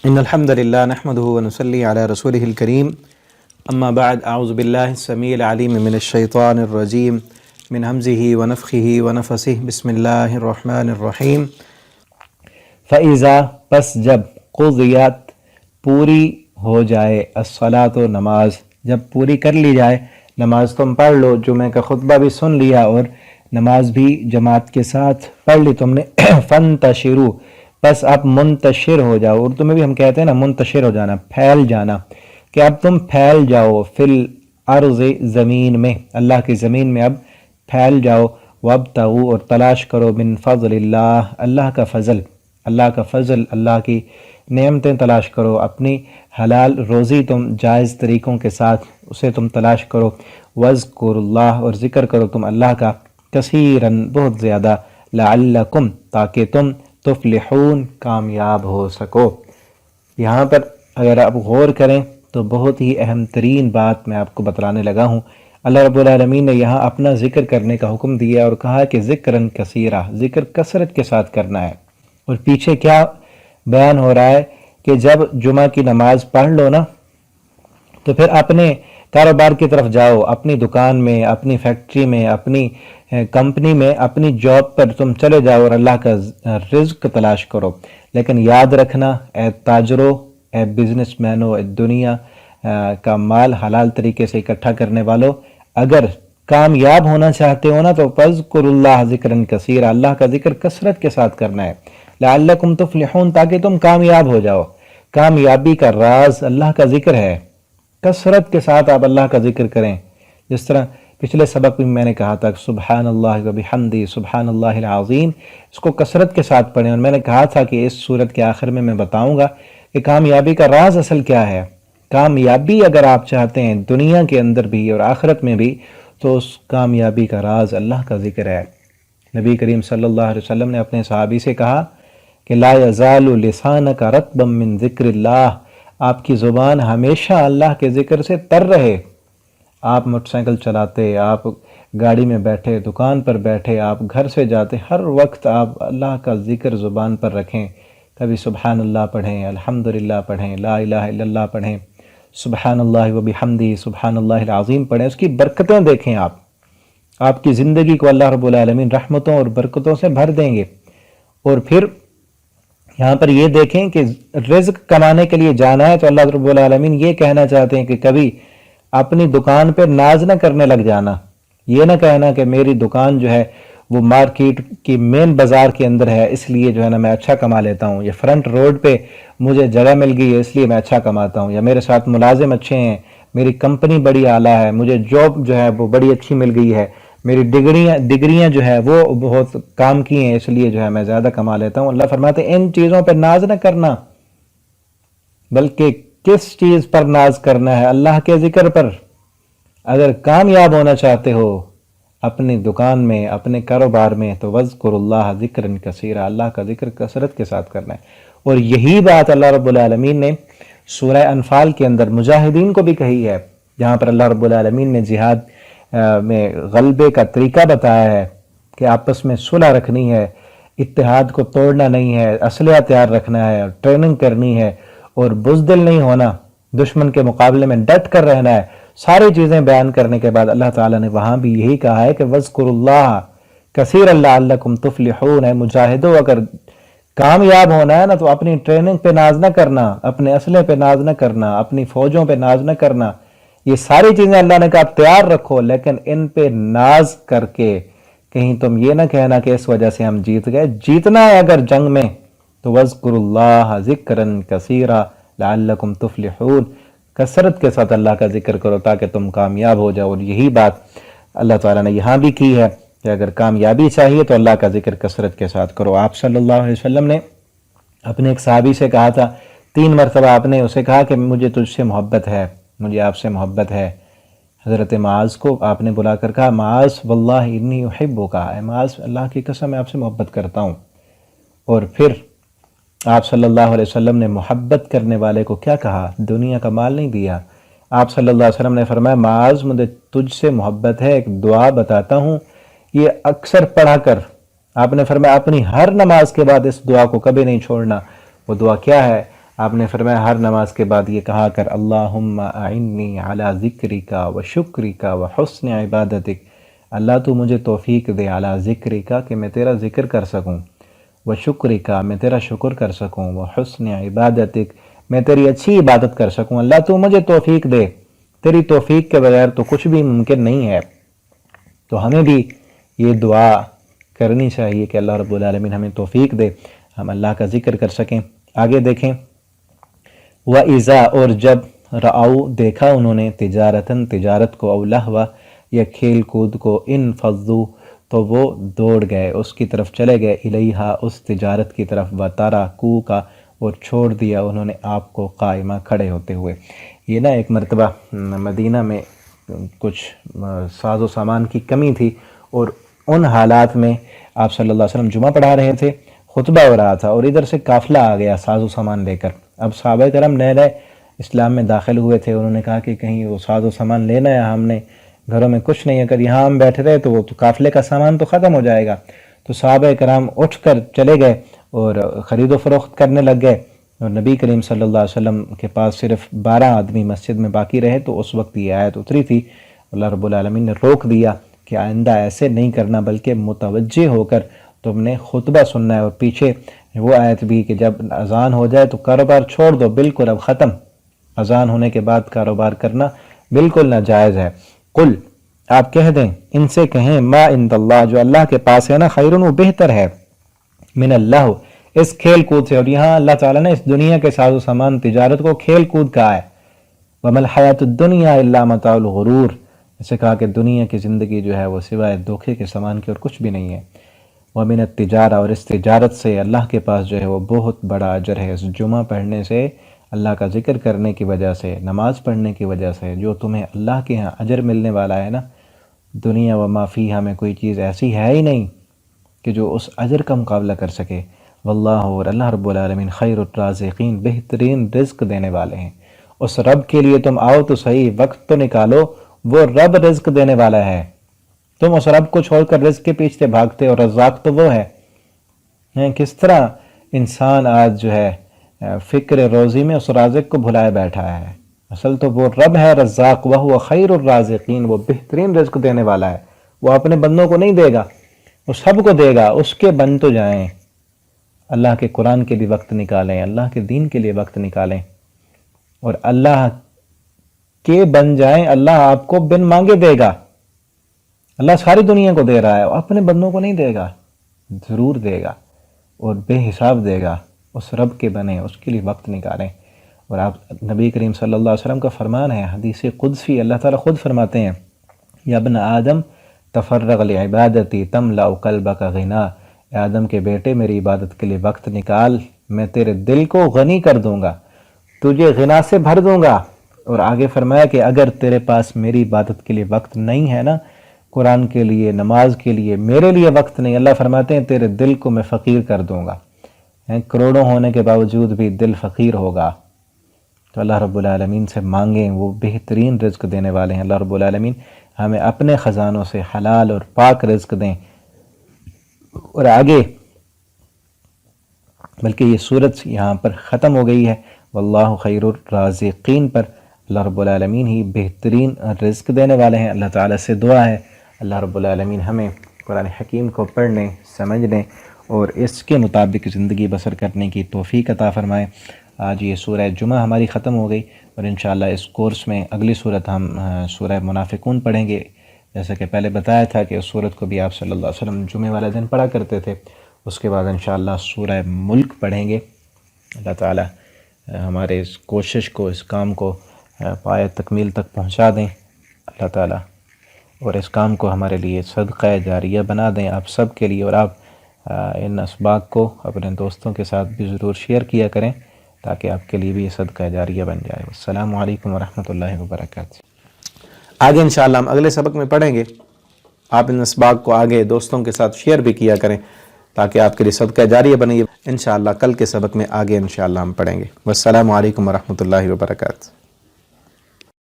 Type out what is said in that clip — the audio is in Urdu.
ان الحمد لله نحمده ونصلي على رسوله الكريم اما بعد اعوذ بالله السميع العليم من الشيطان الرجيم من همزه ونفخه ونفثه بسم الله الرحمن الرحیم۔ فَإِذَا پس جب قضیت پوری ہو جائے الصلاۃ نماز، جب پوری کر لی جائے نماز، تم پڑھ لو، جمعہ کا خطبہ بھی سن لیا اور نماز بھی جماعت کے ساتھ پڑھ لی تم نے فَانْتَشِرُوا بس اب منتشر ہو جاؤ۔ اردو میں بھی ہم کہتے ہیں نا منتشر ہو جانا، پھیل جانا، کہ اب تم پھیل جاؤ فی الارض زمین میں، اللہ کی زمین میں اب پھیل جاؤ، وابتغوا اور تلاش کرو من فضل اللہ، اللہ کا فضل، اللہ کی نعمتیں تلاش کرو، اپنی حلال روزی تم جائز طریقوں کے ساتھ اسے تم تلاش کرو، وذکروا اللہ اور ذکر کرو تم اللہ کا کثیراً بہت زیادہ، لعلکم تاکہ تم تفلحون کامیاب ہو سکو۔ یہاں پر اگر آپ غور کریں تو بہت ہی اہم ترین بات میں آپ کو بتلانے لگا ہوں۔ اللہ رب العالمین نے یہاں اپنا ذکر کرنے کا حکم دیا اور کہا کہ ذکراً کثیرا، ذکر کثرت کے ساتھ کرنا ہے۔ اور پیچھے کیا بیان ہو رہا ہے کہ جب جمعہ کی نماز پڑھ لو نا تو پھر اپنے کاروبار کی طرف جاؤ، اپنی دکان میں، اپنی فیکٹری میں، اپنی کمپنی میں، اپنی جاب پر تم چلے جاؤ اور اللہ کا رزق تلاش کرو۔ لیکن یاد رکھنا اے تاجروں، اے بزنس مینوں، اے دنیا کا مال حلال طریقے سے اکٹھا کرنے والوں، اگر کامیاب ہونا چاہتے ہو نا تو فَاذْكُرُوا اللَّهَ ذِكْرًا كَثِيرًا، اللہ کا ذکر کثرت کے ساتھ کرنا ہے، لَعَلَّكُمْ تُفْلِحُونَ تاکہ تم کامیاب ہو جاؤ۔ کامیابی کا راز اللہ کا ذکر ہے، کثرت کے ساتھ آپ اللہ کا ذکر کریں۔ جس طرح پچھلے سبق میں میں نے کہا تھا سبحان اللہ و بحمدہ سبحان اللہ العظیم، اس کو کثرت کے ساتھ پڑھیں، اور میں نے کہا تھا کہ اس صورت کے آخر میں بتاؤں گا کہ کامیابی کا راز اصل کیا ہے۔ کامیابی اگر آپ چاہتے ہیں دنیا کے اندر بھی اور آخرت میں بھی تو اس کامیابی کا راز اللہ کا ذکر ہے۔ نبی کریم صلی اللہ علیہ وسلم نے اپنے صحابی سے کہا کہ لا یزال لسانک رطبا من ذکر اللہ، آپ کی زبان ہمیشہ اللہ کے ذکر سے تر رہے۔ آپ موٹر سائیکل چلاتے، آپ گاڑی میں بیٹھے، دکان پر بیٹھے، آپ گھر سے جاتے، ہر وقت آپ اللہ کا ذکر زبان پر رکھیں۔ کبھی سبحان اللہ پڑھیں، الحمدللہ پڑھیں، لا الہ الا اللہ پڑھیں، سبحان اللہ و بحمدہ سبحان اللہ العظیم پڑھیں، اس کی برکتیں دیکھیں۔ آپ کی زندگی کو اللہ رب العالمین رحمتوں اور برکتوں سے بھر دیں گے۔ اور پھر یہاں پر یہ دیکھیں کہ رزق کمانے کے لیے جانا ہے تو اللہ رب العالمین یہ کہنا چاہتے ہیں کہ کبھی اپنی دکان پہ ناز نہ کرنے لگ جانا، یہ نہ کہنا کہ میری دکان جو ہے وہ مارکیٹ کی مین بازار کے اندر ہے اس لیے جو ہے نا میں اچھا کما لیتا ہوں، یا فرنٹ روڈ پہ مجھے جگہ مل گئی ہے اس لیے میں اچھا کماتا ہوں، یا میرے ساتھ ملازم اچھے ہیں، میری کمپنی بڑی اعلیٰ ہے، مجھے جاب جو ہے وہ بڑی اچھی مل گئی ہے، میری ڈگریاں جو ہے وہ بہت کام کی ہیں اس لیے جو ہے میں زیادہ کما لیتا ہوں۔ اللہ فرماتے ہیں ان چیزوں پہ ناز نہ کرنا، بلکہ کس چیز پر ناز کرنا ہے؟ اللہ کے ذکر پر۔ اگر کامیاب ہونا چاہتے ہو اپنی دکان میں، اپنے کاروبار میں، تو وذکر اللہ ذکراً کثیرا، اللہ کا ذکر کثرت کے ساتھ کرنا ہے۔ اور یہی بات اللہ رب العالمین نے سورہ انفال کے اندر مجاہدین کو بھی کہی ہے، جہاں پر اللہ رب العالمین نے جہاد میں غلبے کا طریقہ بتایا ہے کہ آپس میں صلح رکھنی ہے، اتحاد کو توڑنا نہیں ہے، اسلحہ تیار رکھنا ہے، ٹریننگ کرنی ہے، اور بزدل نہیں ہونا، دشمن کے مقابلے میں ڈٹ کر رہنا ہے۔ ساری چیزیں بیان کرنے کے بعد اللہ تعالیٰ نے وہاں بھی یہی کہا ہے کہ وَاذْكُرُوا اللَّهَ كَثِيرًا لَعَلَّكُمْ تُفْلِحُونَ، ہے مجاہدوں اگر کامیاب ہونا ہے نا تو اپنی ٹریننگ پہ ناز نہ کرنا، اپنے اسلحے پہ ناز نہ کرنا، اپنی فوجوں پہ ناز نہ کرنا، یہ ساری چیزیں اللہ نے کہا تیار رکھو، لیکن ان پہ ناز کر کے کہیں تم یہ نہ کہنا کہ اس وجہ سے ہم جیت گئے۔ جیتنا ہے اگر جنگ میں تو وَاذْكُرُوا اللَّهَ ذِكْرًا كَثِيرًا لَعَلَّكُمْ تُفْلِحُونَ، کثرت کے ساتھ اللہ کا ذکر کرو تاکہ تم کامیاب ہو جاؤ۔ اور یہی بات اللہ تعالیٰ نے یہاں بھی کی ہے کہ اگر کامیابی چاہیے تو اللہ کا ذکر کثرت کے ساتھ کرو۔ آپ صلی اللہ علیہ وسلم نے اپنے ایک صحابی سے کہا تھا، 3 مرتبہ آپ نے اسے کہا کہ مجھے تجھ سے محبت ہے، مجھے آپ سے محبت ہے۔ حضرت معاذ کو آپ نے بلا کر کہا معاذ واللہ انی احبک، اے معاذ اللہ کی قسم میں آپ سے محبت کرتا ہوں۔ اور پھر آپ صلی اللہ علیہ وسلم نے محبت کرنے والے کو کیا کہا؟ دنیا کا مال نہیں دیا۔ آپ صلی اللہ علیہ وسلم نے فرمایا معاذ مجھے تجھ سے محبت ہے، ایک دعا بتاتا ہوں، یہ اکثر پڑھا کر۔ آپ نے فرمایا اپنی ہر نماز کے بعد اس دعا کو کبھی نہیں چھوڑنا۔ وہ دعا کیا ہے؟ آپ نے فرمایا ہر نماز کے بعد یہ کہا کر اللہم اعنی علی ذکرک و شکرک و حسن عبادتک، اللہ تو مجھے توفیق دے علی ذکرک کہ میں تیرا ذکر کر سکوں، و شکرک میں تیرا شکر کر سکوں، و حسن عبادتک میں تیری اچھی عبادت کر سکوں، اللہ تو مجھے توفیق دے، تیری توفیق کے بغیر تو کچھ بھی ممکن نہیں ہے۔ تو ہمیں بھی یہ دعا کرنی چاہیے کہ اللہ رب العالمین ہمیں توفیق دے، ہم اللہ کا ذکر کر سکیں۔ آگے دیکھیں وَإِذَا اور جب رَأَوْا دیکھا انہوں نے تجارتاً تجارت کو، او لہوا یا کھیل کود کو، انفضوا تو وہ دوڑ گئے، اس کی طرف چلے گئے، الیہا اس تجارت کی طرف، وَتَرَکُوکَ اور چھوڑ دیا انہوں نے آپ کو قائمہ کھڑے ہوتے ہوئے۔ یہ نا ایک مرتبہ مدینہ میں کچھ ساز و سامان کی کمی تھی، اور ان حالات میں آپ صلی اللہ علیہ وسلم جمعہ پڑھا رہے تھے، خطبہ ہو رہا تھا، اور ادھر سے قافلہ آ گیا ساز و سامان لے کر۔ اب صحابہ کرام نئے نئے اسلام میں داخل ہوئے تھے، انہوں نے کہا کہ کہیں وہ ساز و سامان لینا ہے، ہم نے گھروں میں کچھ نہیں، اگر یہاں ہم بیٹھے رہے تو وہ تو قافلے کا سامان تو ختم ہو جائے گا۔ تو صحابہ کرام اٹھ کر چلے گئے اور خرید و فروخت کرنے لگ گئے، اور نبی کریم صلی اللہ علیہ وسلم کے پاس صرف 12 آدمی مسجد میں باقی رہے۔ تو اس وقت یہ آیت اتری تھی، اللہ رب العالمین نے روک دیا کہ آئندہ ایسے نہیں کرنا، بلکہ متوجہ ہو کر تم نے خطبہ سننا ہے۔ اور پیچھے وہ آیت بھی کہ جب اذان ہو جائے تو کاروبار چھوڑ دو، بالکل اب ختم، اذان ہونے کے بعد کاروبار کرنا بالکل ناجائز ہے۔ قل آپ کہہ دیں، ان سے کہیں، ما عند اللہ جو اللہ کے پاس ہے نا، خیر وہ بہتر ہے، من اللہ اس کھیل کود سے۔ اور یہاں اللہ تعالیٰ نے اس دنیا کے ساز و سامان تجارت کو کھیل کود کہا ہے۔ وَمَا الْحَيَاةُ الدُّنْيَا إِلَّا مَتَاعُ الْغُرُورِ، اسے کہا کہ دنیا کی زندگی جو ہے وہ سوائے دھوکے کے سامان کے اور کچھ بھی نہیں ہے۔ وَمِنَ التِّجَارَةِ اور اس تجارت سے اللہ کے پاس جو ہے وہ بہت بڑا اجر ہے، اس جمعہ پڑھنے سے، اللہ کا ذکر کرنے کی وجہ سے، نماز پڑھنے کی وجہ سے جو تمہیں اللہ کے ہاں اجر ملنے والا ہے نا، دنیا وما فیہا میں کوئی چیز ایسی ہے ہی نہیں کہ جو اس اجر کا مقابلہ کر سکے۔ واللہ اور اللہ رب العالمین خیر الرازقین بہترین رزق دینے والے ہیں۔ اس رب کے لیے تم آؤ تو صحیح، وقت تو نکالو، وہ رب رزق دینے والا ہے، تم اس رب کو چھوڑ کر رزق کے پیچھے بھاگتے، اور رزاق تو وہ ہے۔ کس طرح انسان آج جو ہے فکر روزی میں اس رازق کو بھلائے بیٹھا ہے، اصل تو وہ رب ہے رزاق، وہو خیر الرازقین، وہ بہترین رزق دینے والا ہے۔ وہ اپنے بندوں کو نہیں دے گا، وہ سب کو دے گا، اس کے بن تو جائیں، اللہ کے قرآن کے لیے وقت نکالیں، اللہ کے دین کے لیے وقت نکالیں، اور اللہ کے بن جائیں، اللہ آپ کو بن مانگے دے گا۔ اللہ ساری دنیا کو دے رہا ہے، اپنے بندوں کو نہیں دے گا، ضرور دے گا اور بے حساب دے گا۔ اس رب کے بنیں، اس کے لیے وقت نکالیں۔ اور آپ نبی کریم صلی اللہ علیہ وسلم کا فرمان ہے، حدیث قدسی، اللہ تعالیٰ خود فرماتے ہیں، یا ابن آدم تفرغ لعبادتی تملأ قلبک غنا، اے آدم کے بیٹے میری عبادت کے لیے وقت نکال، میں تیرے دل کو غنی کر دوں گا، تجھے غنا سے بھر دوں گا۔ اور آگے فرمایا کہ اگر تیرے پاس میری عبادت کے لیے وقت نہیں ہے نا، قرآن کے لیے، نماز کے لیے، میرے لیے وقت نہیں، اللہ فرماتے ہیں تیرے دل کو میں فقیر کر دوں گا۔ کروڑوں ہونے کے باوجود بھی دل فقیر ہوگا، تو اللہ رب العالمین سے مانگیں، وہ بہترین رزق دینے والے ہیں۔ اللہ رب العالمین ہمیں اپنے خزانوں سے حلال اور پاک رزق دیں۔ اور آگے بلکہ یہ سورت یہاں پر ختم ہو گئی ہے، واللہ خیر الرازقین پر، اللہ رب العالمین ہی بہترین رزق دینے والے ہیں۔ اللہ تعالیٰ سے دعا ہے اللہ رب العالمین ہمیں قرآن حکیم کو پڑھنے، سمجھنے اور اس کے مطابق زندگی بسر کرنے کی توفیق عطا فرمائے۔ آج یہ سورہ جمعہ ہماری ختم ہو گئی، اور انشاءاللہ اس کورس میں اگلی سورت ہم سورہ منافقون پڑھیں گے۔ جیسا کہ پہلے بتایا تھا کہ اس سورت کو بھی آپ صلی اللہ علیہ وسلم جمعہ والے دن پڑھا کرتے تھے۔ اس کے بعد انشاءاللہ سورہ ملک پڑھیں گے۔ اللہ تعالیٰ ہمارے اس کوشش کو، اس کام کو پائے تکمیل تک پہنچا دیں اللہ تعالیٰ، اور اس کام کو ہمارے لیے صدقہ جاریہ بنا دیں آپ سب کے لیے۔ اور آپ ان اسباق کو اپنے دوستوں کے ساتھ بھی ضرور شیئر کیا کریں تاکہ آپ کے لیے بھی یہ صدقہ جاریہ بن جائے۔ السلام علیکم ورحمۃ اللہ وبرکاتہ۔ آگے انشاءاللہ ہم اگلے سبق میں پڑھیں گے، آپ ان اسباق کو آگے دوستوں کے ساتھ شیئر بھی کیا کریں تاکہ آپ کے لیے صدقہ جاریہ بنے۔ انشاءاللہ کل کے سبق میں آگے انشاءاللہ ہم پڑھیں گے۔ والسلام علیکم ورحمۃ اللہ وبرکاتہ۔